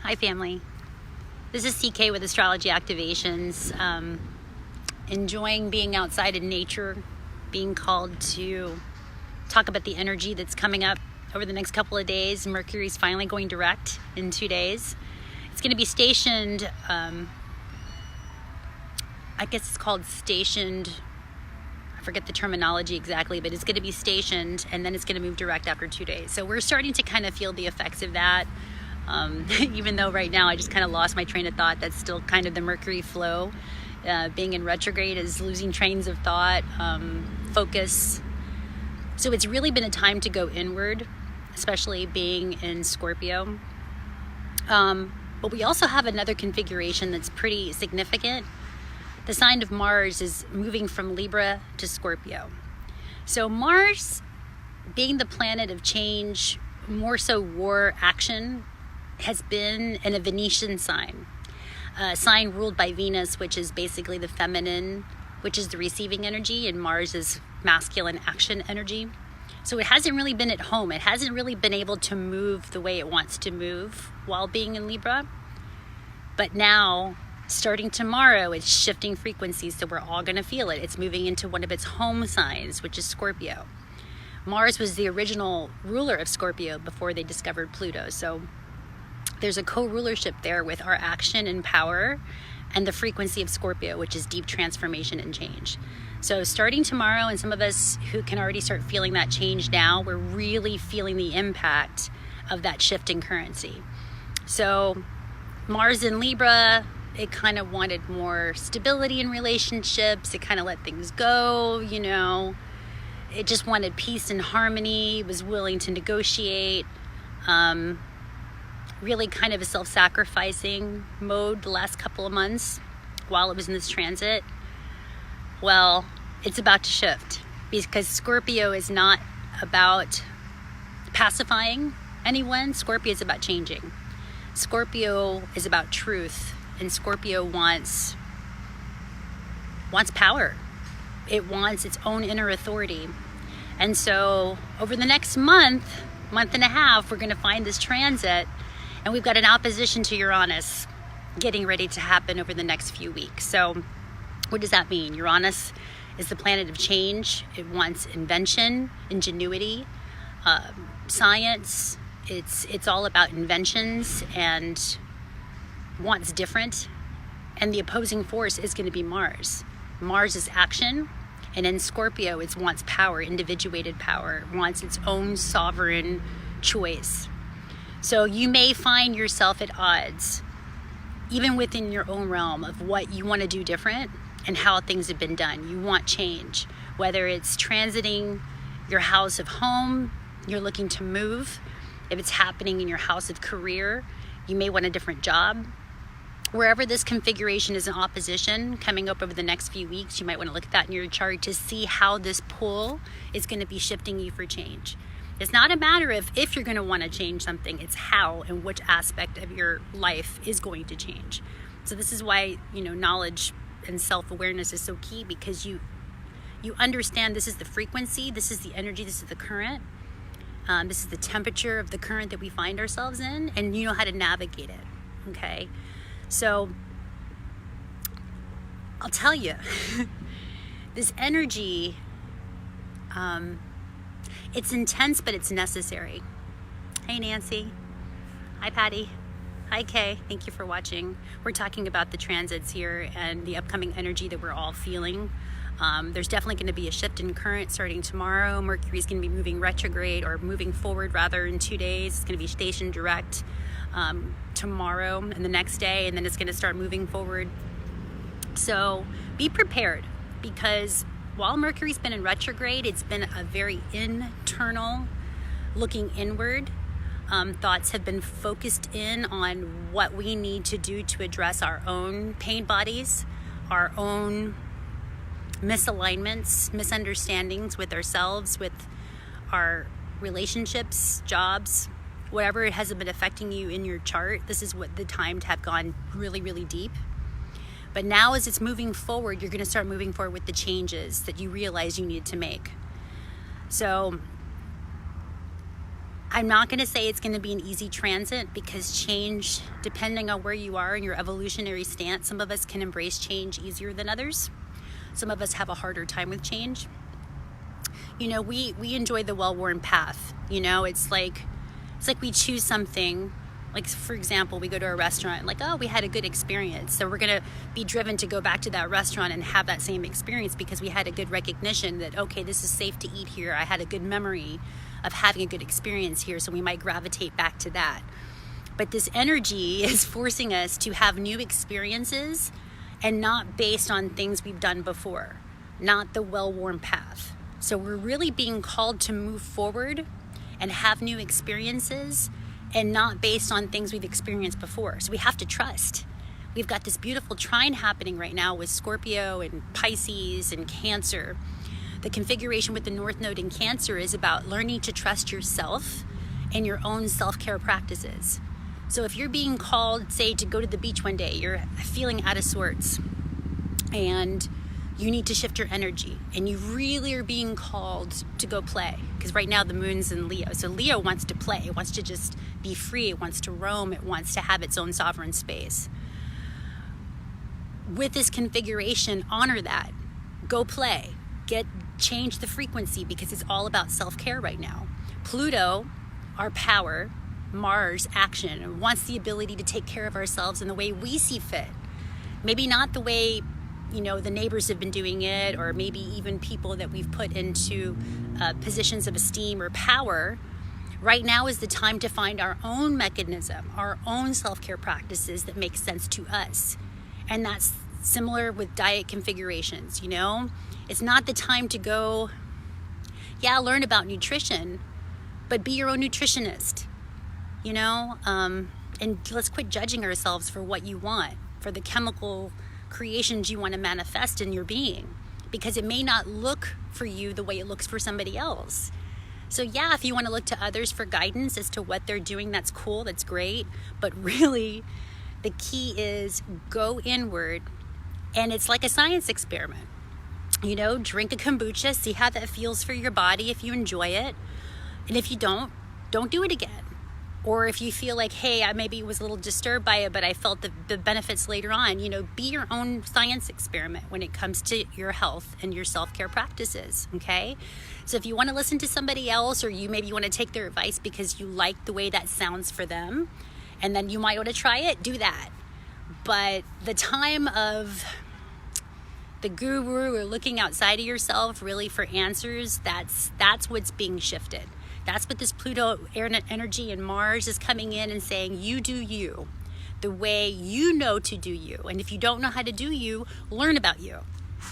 Hi family, this is CK with Astrology Activations. Enjoying being outside in nature, being called to talk about the energy that's coming up over the next couple of days. Mercury's finally going direct in 2 days. It's going to be stationed, I guess it's called stationed, I forget the terminology exactly, but it's going to be stationed and then it's going to move direct after 2 days. So we're starting to kind of feel the effects of that. Even though right now I just kind of lost my train of thought. That's still kind of the Mercury flow. Being in retrograde is losing trains of thought, focus. So it's really been a time to go inward, especially being in Scorpio. But we also have another configuration that's pretty significant. The sign of Mars is moving from Libra to Scorpio. So Mars, being the planet of change, more so war, action, has been in a Venetian sign, a sign ruled by Venus, which is basically the feminine, which is the receiving energy, and Mars is masculine action energy. So it hasn't really been at home. It hasn't really been able to move the way it wants to move while being in Libra. But now, starting tomorrow, it's shifting frequencies, so we're all going to feel it. It's moving into one of its home signs, which is Scorpio. Mars was the original ruler of Scorpio before they discovered Pluto. So there's a co-rulership there with our action and power and the frequency of Scorpio, which is deep transformation and change. So starting tomorrow, and some of us who can already start feeling that change now, we're really feeling the impact of that shift in currency. So Mars in Libra, it kind of wanted more stability in relationships. It kind of let things go, you know. It just wanted peace and harmony. It was willing to negotiate. Really kind of a self-sacrificing mode the last couple of months while it was in this transit. Well, it's about to shift because Scorpio is not about pacifying anyone. Scorpio is about changing. Scorpio is about truth, and Scorpio wants power. It wants its own inner authority. And so over the next month and a half, we're going to find this transit. And we've got an opposition to Uranus getting ready to happen over the next few weeks. So what does that mean? Uranus is the planet of change. It wants invention, ingenuity, science. It's all about inventions and wants different. And the opposing force is going to be Mars. Mars is action. And in Scorpio, it wants power, individuated power. It wants its own sovereign choice. So you may find yourself at odds, even within your own realm, of what you want to do different and how things have been done. You want change, whether it's transiting your house of home, you're looking to move. If it's happening in your house of career, you may want a different job. Wherever this configuration is in opposition coming up over the next few weeks, you might want to look at that in your chart to see how this pull is going to be shifting you for change. It's not a matter of if you're going to want to change something, it's how and which aspect of your life is going to change. So this is why, knowledge and self-awareness is so key, because you understand this is the frequency, this is the energy, this is the current, this is the temperature of the current that we find ourselves in, and you know how to navigate it, okay? So I'll tell you, this energy, it's intense, but it's necessary. Hey, Nancy. Hi, Patty. Hi, Kay. Thank you for watching. We're talking about the transits here and the upcoming energy that we're all feeling. There's definitely going to be a shift in current starting tomorrow. Mercury's going to be moving retrograde, or moving forward rather, in 2 days. It's going to be stationed direct tomorrow and the next day, and then it's going to start moving forward. So be prepared, because while Mercury's been in retrograde, it's been a very internal, looking inward. Thoughts have been focused in on what we need to do to address our own pain bodies, our own misalignments, misunderstandings with ourselves, with our relationships, jobs, whatever has been affecting you in your chart. This is what the time to have gone really, really deep. But now as it's moving forward, you're going to start moving forward with the changes that you realize you need to make. So I'm not going to say it's going to be an easy transit, because change, depending on where you are in your evolutionary stance, some of us can embrace change easier than others. Some of us have a harder time with change. You know, we enjoy the well-worn path. You know, it's like we choose something. Like, for example, we go to a restaurant, like, oh, we had a good experience. So we're going to be driven to go back to that restaurant and have that same experience because we had a good recognition that, okay, this is safe to eat here. I had a good memory of having a good experience here. So we might gravitate back to that. But this energy is forcing us to have new experiences, and not based on things we've done before, not the well-worn path. So we're really being called to move forward and have new experiences, and not based on things we've experienced before. So we have to trust. We've got this beautiful trine happening right now with Scorpio and Pisces and Cancer. The configuration with the North Node in Cancer is about learning to trust yourself and your own self-care practices. So if you're being called, say, to go to the beach one day, you're feeling out of sorts, and you need to shift your energy, and you really are being called to go play, because right now the moon's in Leo. So Leo wants to play. It wants to just be free. It wants to roam. It wants to have its own sovereign space. With this configuration, honor that. Go play. Change the frequency, because it's all about self-care right now. Pluto, our power, Mars, action, wants the ability to take care of ourselves in the way we see fit. Maybe not the way, you know, the neighbors have been doing it, or maybe even people that we've put into positions of esteem or power. Right now is the time to find our own mechanism, our own self-care practices that make sense to us. And that's similar with diet configurations, you know? It's not the time to go, learn about nutrition, but be your own nutritionist, you know? And let's quit judging ourselves for what you want, for the chemical creations you want to manifest in your being, because it may not look for you the way it looks for somebody else. So if you want to look to others for guidance as to what they're doing, that's cool, that's great. But really, the key is go inward, and it's like a science experiment. You know, drink a kombucha, see how that feels for your body if you enjoy it. And if you don't do it again. Or if you feel like, hey, I maybe was a little disturbed by it, but I felt the benefits later on, you know, be your own science experiment when it comes to your health and your self-care practices, okay? So if you want to listen to somebody else, or you maybe want to take their advice because you like the way that sounds for them, and then you might want to try it, do that. But the time of the guru or looking outside of yourself really for answers, that's what's being shifted. That's what this Pluto energy and Mars is coming in and saying, you do you, the way you know to do you. And if you don't know how to do you, learn about you.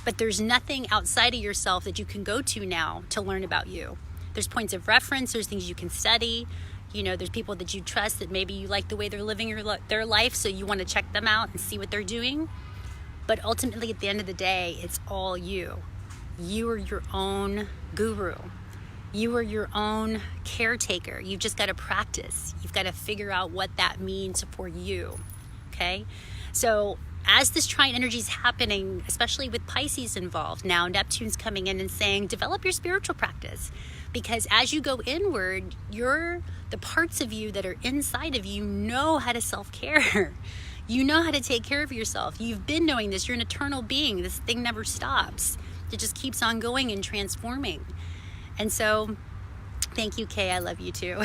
But there's nothing outside of yourself that you can go to now to learn about you. There's points of reference, there's things you can study. You know, there's people that you trust that maybe you like the way they're living their life, so you want to check them out and see what they're doing. But ultimately, at the end of the day, it's all you. You are your own guru. You are your own caretaker. You've just got to practice. You've got to figure out what that means for you, okay? So as this trine energy is happening, especially with Pisces involved, now Neptune's coming in and saying, develop your spiritual practice. Because as you go inward, the parts of you that are inside of you know how to self-care. You know how to take care of yourself. You've been knowing this. You're an eternal being. This thing never stops. It just keeps on going and transforming. And so, thank you, Kay. I love you too.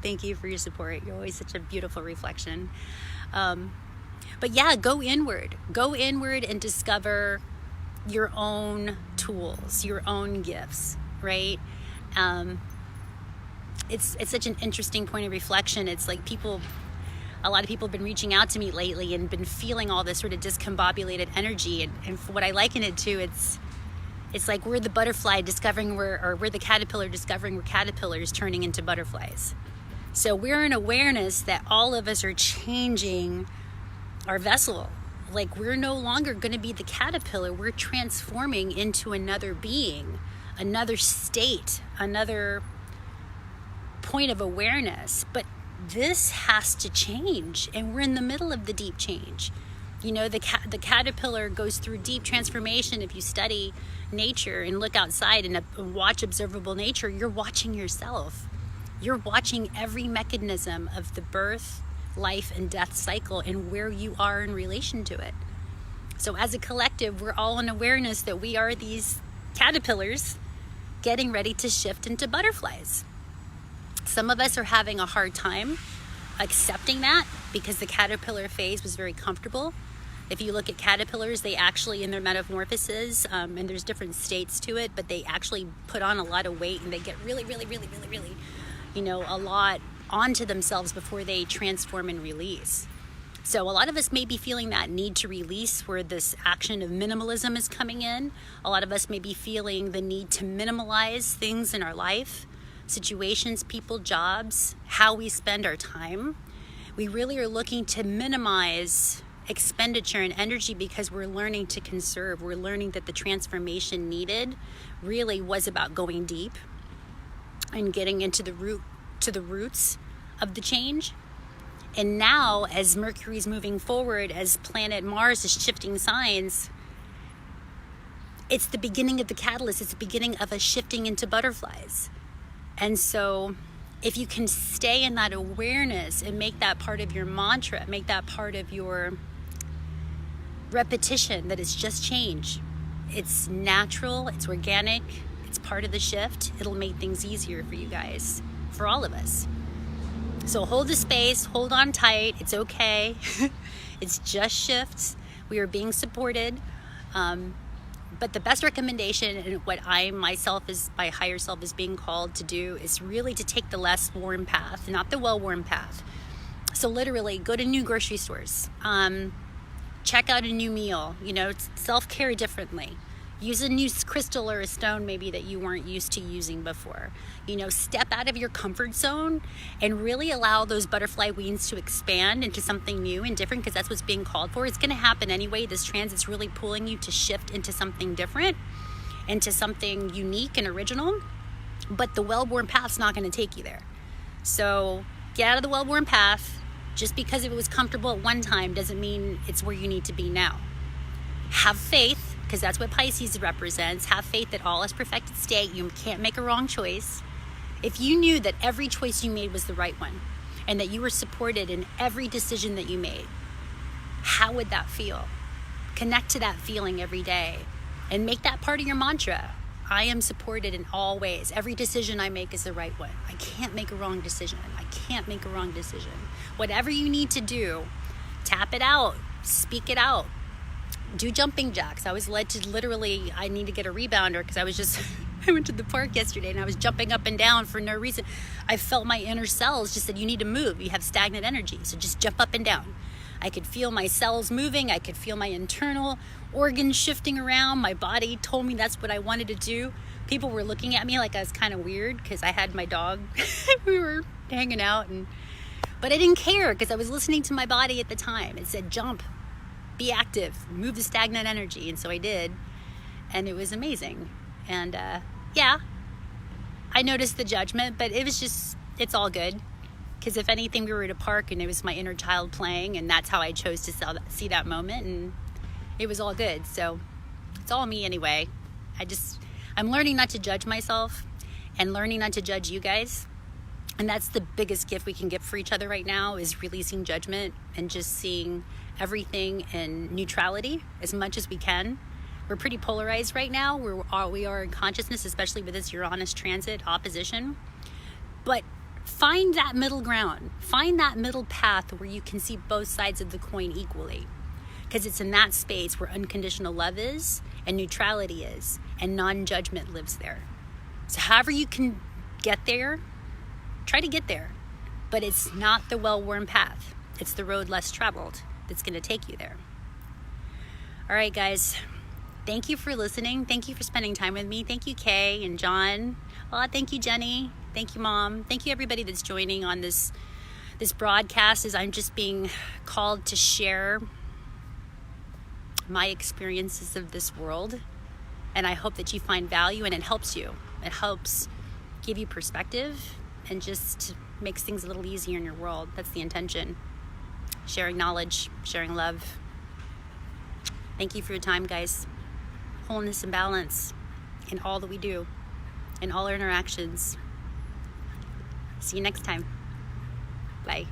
Thank you for your support. You're always such a beautiful reflection. But go inward. Go inward and discover your own tools, your own gifts, right? It's such an interesting point of reflection. It's like a lot of people have been reaching out to me lately and been feeling all this sort of discombobulated energy. And for what I liken it to, it's like we're the butterfly discovering we're the caterpillar discovering we're caterpillars turning into butterflies. So we're in awareness that all of us are changing our vessel. Like, we're no longer going to be the caterpillar. We're transforming into another being, another state, another point of awareness. But this has to change, and we're in the middle of the deep change. You know, the caterpillar goes through deep transformation. If you study nature and look outside and watch observable nature, you're watching yourself. You're watching every mechanism of the birth, life, and death cycle and where you are in relation to it. So as a collective, we're all in awareness that we are these caterpillars getting ready to shift into butterflies. Some of us are having a hard time accepting that because the caterpillar phase was very comfortable. If you look at caterpillars, they actually, in their metamorphosis, and there's different states to it, but they actually put on a lot of weight and they get really, a lot onto themselves before they transform and release. So a lot of us may be feeling that need to release where this action of minimalism is coming in. A lot of us may be feeling the need to minimalize things in our life, situations, people, jobs, how we spend our time. We really are looking to minimize expenditure and energy because we're learning to conserve. We're learning that the transformation needed really was about going deep and getting into the roots of the change. And now, as Mercury's moving forward, as planet Mars is shifting signs, it's the beginning of the catalyst. It's the beginning of a shifting into butterflies. And so if you can stay in that awareness and make that part of your mantra, make that part of your repetition, that it's just change. It's natural, it's organic, it's part of the shift. It'll make things easier for you guys, for all of us. So hold the space, hold on tight, it's okay. It's just shifts. We are being supported. But the best recommendation, and what I myself, is my higher self is being called to do, is really to take the less worn path, not the well-worn path. So literally go to new grocery stores, check out a new meal, self-care differently. Use a new crystal or a stone maybe that you weren't used to using before. Step out of your comfort zone and really allow those butterfly wings to expand into something new and different, because that's what's being called for. It's going to happen anyway. This transit's really pulling you to shift into something different, into something unique and original. But the well-worn path's not going to take you there. So get out of the well-worn path. Just because it was comfortable at one time doesn't mean it's where you need to be now. Have faith, because that's what Pisces represents. Have faith that all is perfected state. You can't make a wrong choice. If you knew that every choice you made was the right one and that you were supported in every decision that you made, how would that feel? Connect to that feeling every day and make that part of your mantra. I am supported in all ways. Every decision I make is the right one. I can't make a wrong decision. I can't make a wrong decision. Whatever you need to do, tap it out, speak it out. Do jumping jacks. I was led to I need to get a rebounder because I went to the park yesterday and I was jumping up and down for no reason. I felt my inner cells just said, you need to move. You have stagnant energy, so just jump up and down. I could feel my cells moving. I could feel my internal organs shifting around. My body told me that's what I wanted to do. People were looking at me like I was kind of weird because I had my dog. We were hanging out, but I didn't care because I was listening to my body at the time. It said, jump, be active, move the stagnant energy. And so I did, and it was amazing. And I noticed the judgment, but it's all good. Because if anything, we were at a park and it was my inner child playing, and that's how I chose to see that moment, and it was all good. So it's all me anyway. I'm learning not to judge myself and learning not to judge you guys. And that's the biggest gift we can give for each other right now, is releasing judgment and just seeing everything in neutrality as much as we can. We're pretty polarized right now. We are in consciousness, especially with this Uranus transit opposition. But find that middle ground. Find that middle path where you can see both sides of the coin equally. Because it's in that space where unconditional love is, and neutrality is, and non-judgment lives there. So however you can get there, try to get there. But it's not the well-worn path. It's the road less traveled that's going to take you there. All right, guys. Thank you for listening. Thank you for spending time with me. Thank you, Kay and John. Thank you, Jenny. Thank you, Mom. Thank you, everybody that's joining on this broadcast, as I'm just being called to share my experiences of this world. And I hope that you find value and it helps you. It helps give you perspective and just makes things a little easier in your world. That's the intention. Sharing knowledge, sharing love. Thank you for your time, guys. Wholeness and balance in all that we do, in all our interactions. See you next time. Bye.